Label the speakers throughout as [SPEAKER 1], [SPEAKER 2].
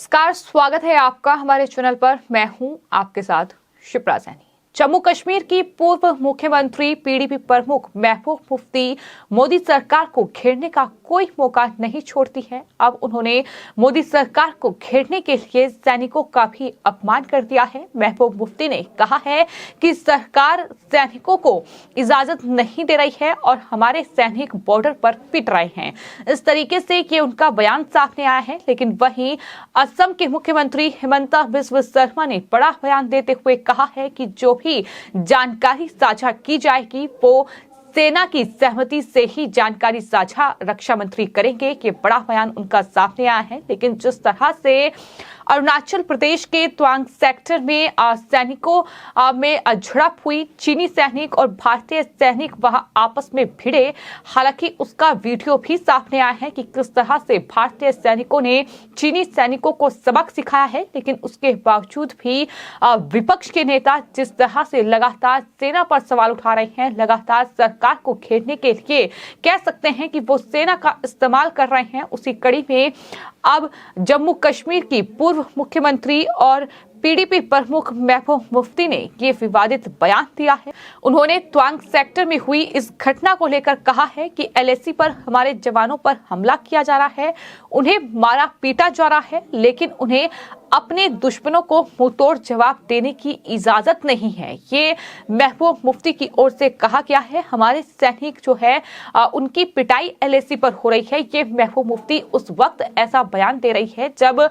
[SPEAKER 1] नमस्कार, स्वागत है आपका हमारे चैनल पर। मैं हूं आपके साथ शिप्रा सैनी। जम्मू कश्मीर की पूर्व मुख्यमंत्री पीडीपी प्रमुख महबूब मुफ्ती मोदी सरकार को घेरने का कोई मौका नहीं छोड़ती है। अब उन्होंने मोदी सरकार को घेरने के लिए सैनिकों का भी अपमान कर दिया है। महबूब मुफ्ती ने कहा है कि सरकार सैनिकों को इजाजत नहीं दे रही है और हमारे सैनिक बॉर्डर पर पिट रहे हैं। इस तरीके से ये उनका बयान सामने आया है। लेकिन वहीं असम के मुख्यमंत्री हिमंता बिस्वा शर्मा ने बड़ा बयान देते हुए कहा है कि जो भी जानकारी साझा की जाएगी वो सेना की सहमति से ही जानकारी साझा रक्षा मंत्री करेंगे। ये बड़ा बयान उनका सामने आया है। लेकिन जिस तरह से अरुणाचल प्रदेश के तवांग सेक्टर में सैनिकों में झड़प हुई, चीनी सैनिक और भारतीय सैनिक वहां आपस में भिड़े। हालांकि उसका वीडियो भी सामने आया है कि किस तरह से भारतीय सैनिकों ने चीनी सैनिकों को सबक सिखाया है। लेकिन उसके बावजूद भी विपक्ष के नेता जिस तरह से लगातार सेना पर सवाल उठा रहे हैं, लगातार सरकार को घेरने के लिए कह सकते हैं कि वो सेना का इस्तेमाल कर रहे हैं, उसी कड़ी में अब जम्मू कश्मीर की पूर्व मुख्यमंत्री और पीडीपी प्रमुख महबूब मुफ्ती ने ये विवादित बयान दिया है। उन्होंने तवांग सेक्टर में हुई इस घटना को लेकर कहा है कि एलएसी पर हमारे जवानों पर हमला किया जा रहा है, उन्हें मारा पीटा जा रहा है, लेकिन उन्हें अपने दुश्मनों को मुंहतोड़ जवाब देने की इजाजत नहीं है। ये महबूब मुफ्ती की ओर से कहा गया है। हमारे सैनिक जो है उनकी पिटाई एलएसी पर हो रही है। ये महबूब मुफ्ती उस वक्त ऐसा बयान दे रही है जब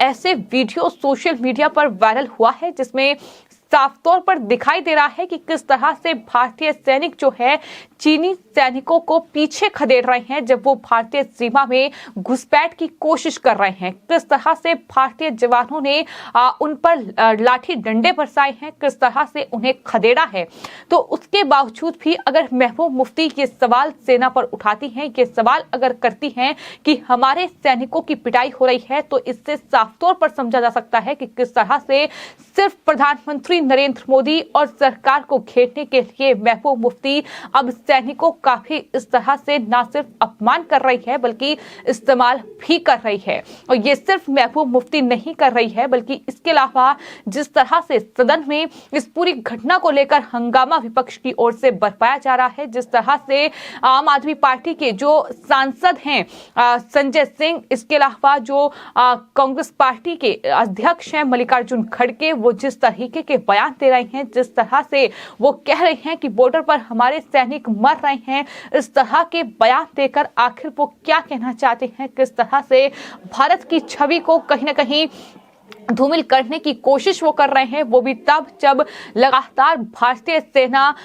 [SPEAKER 1] ऐसे वीडियो सोशल मीडिया पर वायरल हुआ है, जिसमें साफ तौर पर दिखाई दे रहा है कि किस तरह से भारतीय सैनिक जो है चीनी सैनिकों को पीछे खदेड़ रहे हैं जब वो भारतीय सीमा में घुसपैठ की कोशिश कर रहे हैं। किस तरह से भारतीय जवानों ने उन पर लाठी डंडे बरसाए हैं, किस तरह से उन्हें खदेड़ा है। तो उसके बावजूद भी अगर महबूब मुफ्ती ये सवाल सेना पर उठाती हैं, ये सवाल अगर करती हैं कि हमारे सैनिकों की पिटाई हो रही है, तो इससे साफ तौर पर समझा जा सकता है कि किस तरह से सिर्फ प्रधानमंत्री नरेंद्र मोदी और सरकार को घेरने के लिए महबूब मुफ्ती अब सैनिकों का भी इस तरह से न सिर्फ अपमान कर रही है बल्कि इस्तेमाल भी कर रही है। और ये सिर्फ महबूब मुफ्ती नहीं कर रही है, बल्कि इसके अलावा जिस तरह से सदन में इस पूरी घटना को लेकर हंगामा विपक्ष की ओर से बरपाया जा रहा है, जिस तरह से आम आदमी पार्टी के जो सांसद हैं संजय सिंह, इसके अलावा जो कांग्रेस पार्टी के अध्यक्ष हैं मल्लिकार्जुन खड़गे, वो जिस तरीके के बयान दे रहे हैं, जिस तरह से वो कह रहे हैं कि बॉर्डर पर हमारे सैनिक मर रहे हैं, इस तरह के बयान देकर आखिर वो क्या कहना चाहते हैं, किस तरह से भारत की छवि को कहीं ना कहीं धूमिल करने की कोशिश वो कर रहे हैं, वो भी तब जब लगातार भारतीय सेना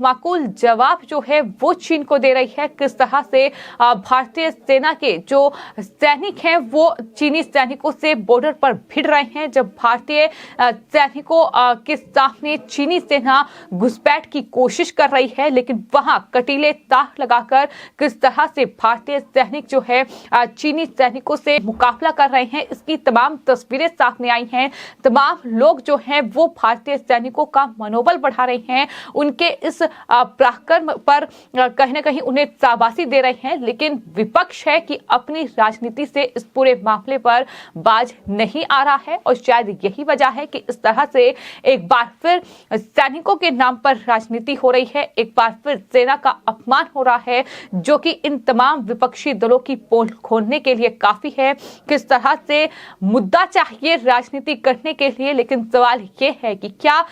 [SPEAKER 1] माकूल जवाब जो है वो चीन को दे रही है। किस तरह से भारतीय सेना के जो सैनिक हैं वो चीनी सैनिकों से बॉर्डर पर भिड़ रहे हैं, जब भारतीय सैनिकों के सामने चीनी सेना घुसपैठ की कोशिश कर रही है, लेकिन वहां कटीले तार लगाकर किस तरह से भारतीय सैनिक जो है चीनी सैनिकों से मुकाबला कर रहे हैं, इसकी तमाम तस्वीरें सामने आई हैं। तमाम लोग जो हैं वो भारतीय सैनिकों का मनोबल बढ़ा रहे हैं, उनके इस पराक्रम पर कहीं ना कहीं उन्हें शाबाशी दे रहे हैं। लेकिन विपक्ष है कि अपनी राजनीति से इस पूरे मामले पर बाज नहीं आ रहा है और शायद यही वजह है कि इस तरह से एक बार फिर सैनिकों के नाम पर राजनीति हो रही है, एक बार फिर सेना का अपमान हो रहा है, जो कि इन तमाम विपक्षी दलों की पोल खोलने के लिए काफी है। किस तरह से मुद्दा चाहिए राजनीति करने के लिए, लेकिन सवाल ये है कि क्या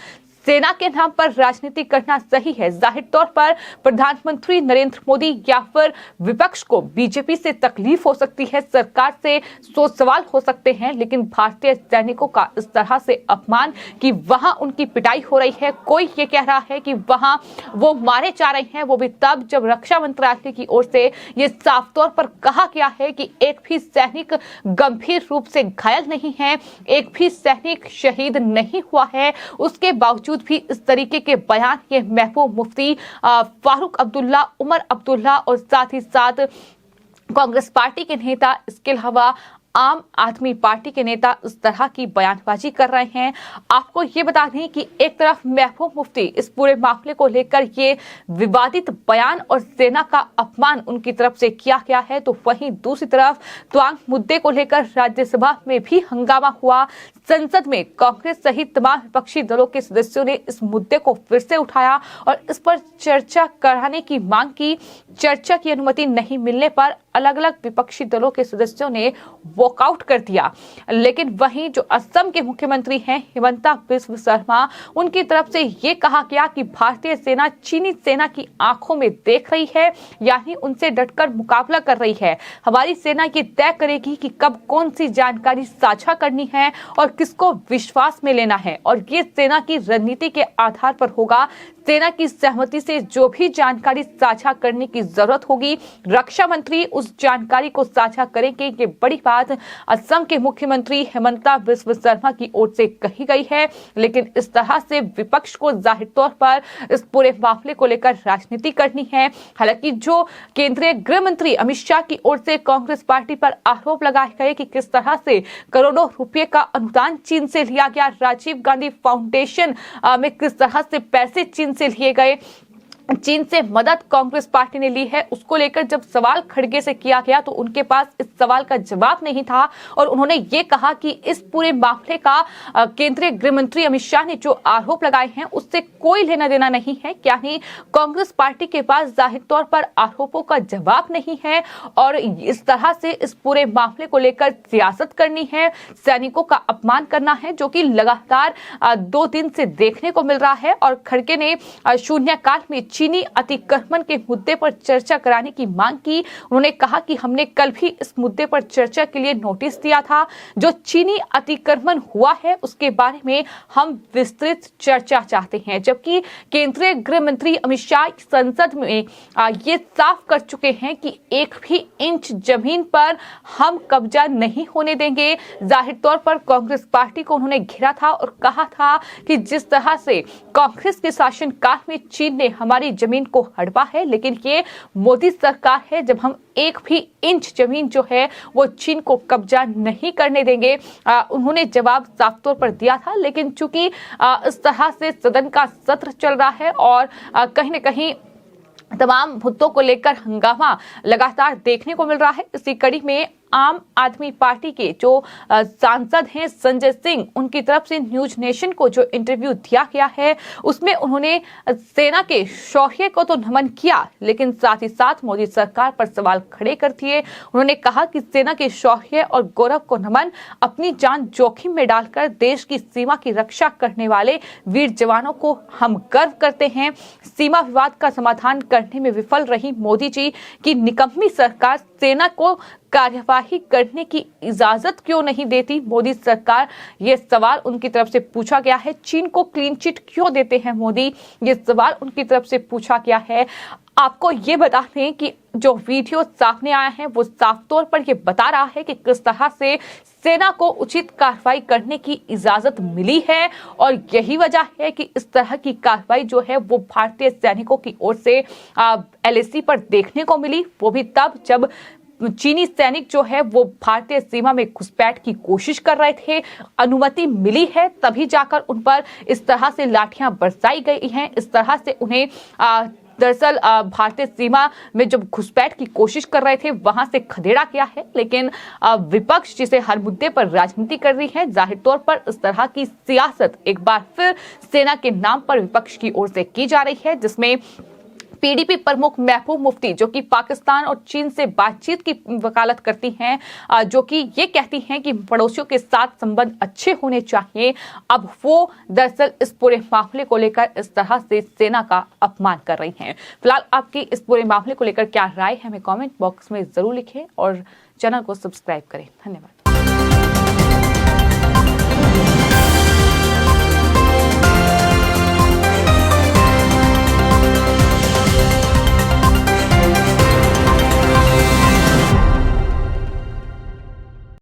[SPEAKER 1] सेना के नाम पर राजनीति करना सही है? जाहिर तौर पर प्रधानमंत्री नरेंद्र मोदी या फिर विपक्ष को बीजेपी से तकलीफ हो सकती है, सरकार से 100 सवाल हो सकते हैं, लेकिन भारतीय सैनिकों का इस तरह से अपमान कि वहां उनकी पिटाई हो रही है, कोई ये कह रहा है कि वहां वो मारे जा रहे हैं, वो भी तब जब रक्षा मंत्रालय की ओर से ये साफ तौर पर कहा गया है कि एक भी सैनिक गंभीर रूप से घायल नहीं है, एक भी सैनिक शहीद नहीं हुआ है। उसके बावजूद भी इस तरीके के बयान ये महबूब मुफ्ती, फारूक अब्दुल्ला, उमर अब्दुल्ला और साथ ही साथ कांग्रेस पार्टी के नेता, इसके अलावा आम आदमी पार्टी के नेता इस तरह की बयानबाजी कर रहे हैं। आपको ये बता दें कि एक तरफ महबूब मुफ्ती इस पूरे मामले को लेकर ये विवादित बयान और सेना का अपमान उनकी तरफ से किया गया है, तो वहीं दूसरी तरफ तवांग मुद्दे को लेकर राज्यसभा में भी हंगामा हुआ। संसद में कांग्रेस सहित तमाम विपक्षी दलों के सदस्यों ने इस मुद्दे को फिर से उठाया और इस पर चर्चा कराने की मांग की। चर्चा की अनुमति नहीं मिलने पर अलग अलग विपक्षी दलों के सदस्यों ने वॉकआउट कर दिया। लेकिन वहीं जो असम के मुख्यमंत्री हैं हिमंता बिस्वा शर्मा, उनकी तरफ से ये कहा गया कि भारतीय सेना चीनी सेना की आंखों में देख रही है, यानी उनसे डटकर मुकाबला कर रही है। हमारी सेना ये तय करेगी कि कब कौन सी जानकारी साझा करनी है और किसको विश्वास में लेना है, और ये सेना की रणनीति के आधार पर होगा। सेना की सहमति से जो भी जानकारी साझा करने की जरूरत होगी, रक्षा मंत्री उस जानकारी को साझा करेंगे। ये बड़ी बात असम के मुख्यमंत्री हिमंता बिस्वा शर्मा की ओर से कही गई है। लेकिन इस तरह से विपक्ष को जाहिर तौर पर इस पूरे मामले को लेकर राजनीति करनी है। हालांकि जो केंद्रीय गृह मंत्री अमित शाह की ओर से कांग्रेस पार्टी पर आरोप लगाए गए कि किस तरह से करोड़ों रुपए का अनुदान चीन से लिया गया, राजीव गांधी फाउंडेशन में किस तरह से पैसे चीन से लिए गए, चीन से मदद कांग्रेस पार्टी ने ली है, उसको लेकर जब सवाल खड़गे से किया गया तो उनके पास इस सवाल का जवाब नहीं था। और उन्होंने ये कहा कि इस पूरे मामले का केंद्रीय गृह मंत्री अमित शाह ने जो आरोप लगाए हैं उससे कोई लेना देना नहीं है। यानी कांग्रेस पार्टी के पास जाहिर तौर पर आरोपों का जवाब नहीं है और इस तरह से इस पूरे मामले को लेकर सियासत करनी है, सैनिकों का अपमान करना है, जो कि लगातार 2 दिन से देखने को मिल रहा है। और खड़गे ने शून्यकाल में चीनी अतिक्रमण के मुद्दे पर चर्चा कराने की मांग की। उन्होंने कहा कि हमने कल भी इस मुद्दे पर चर्चा के लिए नोटिस दिया था। जो चीनी अतिक्रमण हुआ है उसके बारे में हम विस्तृत चर्चा चाहते हैं। जबकि केंद्रीय गृह मंत्री अमित शाह संसद में ये साफ कर चुके हैं कि 1 भी इंच जमीन पर हम कब्जा नहीं होने देंगे। जाहिर तौर पर कांग्रेस पार्टी को उन्होंने घेरा था और कहा था कि जिस तरह से कांग्रेस के शासनकाल में चीन ने हमारी जमीन को हड़पा है, लेकिन ये मोदी सरकार है जब हम 1 भी इंच जमीन जो है वो चीन को कब्जा नहीं करने देंगे। उन्होंने जवाब साफ तौर पर दिया था। लेकिन चूंकि इस तरह से सदन का सत्र चल रहा है और कहीं न कहीं तमाम मुद्दों को लेकर हंगामा लगातार देखने को मिल रहा है, इसी कड़ी में आम आदमी पार्टी के जो सांसद हैं संजय सिंह, उनकी तरफ से न्यूज नेशन को जो इंटरव्यू दिया गया है उसमें उन्होंने सेना के शौर्य को तो नमन किया, लेकिन साथ ही साथ मोदी सरकार पर सवाल खड़े कर दिए। उन्होंने कहा कि सेना के शौर्य और गौरव को नमन, अपनी जान जोखिम में डालकर देश की सीमा की रक्षा करने वाले वीर जवानों को हम गर्व करते हैं। सीमा विवाद का समाधान करने में विफल रही मोदी जी की निकम्मी सरकार सेना को कार्यवाही करने की इजाजत क्यों नहीं देती मोदी सरकार, ये सवाल उनकी तरफ से पूछा गया है। चीन को क्लीन चिट क्यों देते हैं मोदी, ये सवाल उनकी तरफ से पूछा गया है। आपको ये बता दें कि जो वीडियो सामने आया है वो साफ तौर पर ये बता रहा है कि किस तरह से सेना को उचित कार्रवाई करने की इजाजत मिली है और यही वजह है कि इस तरह की कार्रवाई जो है वो भारतीय सैनिकों की ओर से LAC पर देखने को मिली, वो भी तब जब चीनी सैनिक जो है वो भारतीय सीमा में घुसपैठ की कोशिश कर रहे थे। अनुमति मिली है तभी जाकर उन पर इस तरह से लाठियां बरसाई गई हैं। इस तरह से उन्हें दरअसल भारतीय सीमा में जब घुसपैठ की कोशिश कर रहे थे वहां से खदेड़ा गया है। लेकिन विपक्ष जिसे हर मुद्दे पर राजनीति कर रही है, जाहिर तौर पर इस तरह की सियासत एक बार फिर सेना के नाम पर विपक्ष की ओर से की जा रही है, जिसमें PDP प्रमुख महबूब मुफ्ती जो कि पाकिस्तान और चीन से बातचीत की वकालत करती हैं, जो कि ये कहती हैं कि पड़ोसियों के साथ संबंध अच्छे होने चाहिए, अब वो दरअसल इस पूरे मामले को लेकर इस तरह से सेना का अपमान कर रही हैं। फिलहाल आपकी इस पूरे मामले को लेकर क्या राय है, हमें कमेंट बॉक्स में जरूर लिखें और चैनल को सब्सक्राइब करें। धन्यवाद।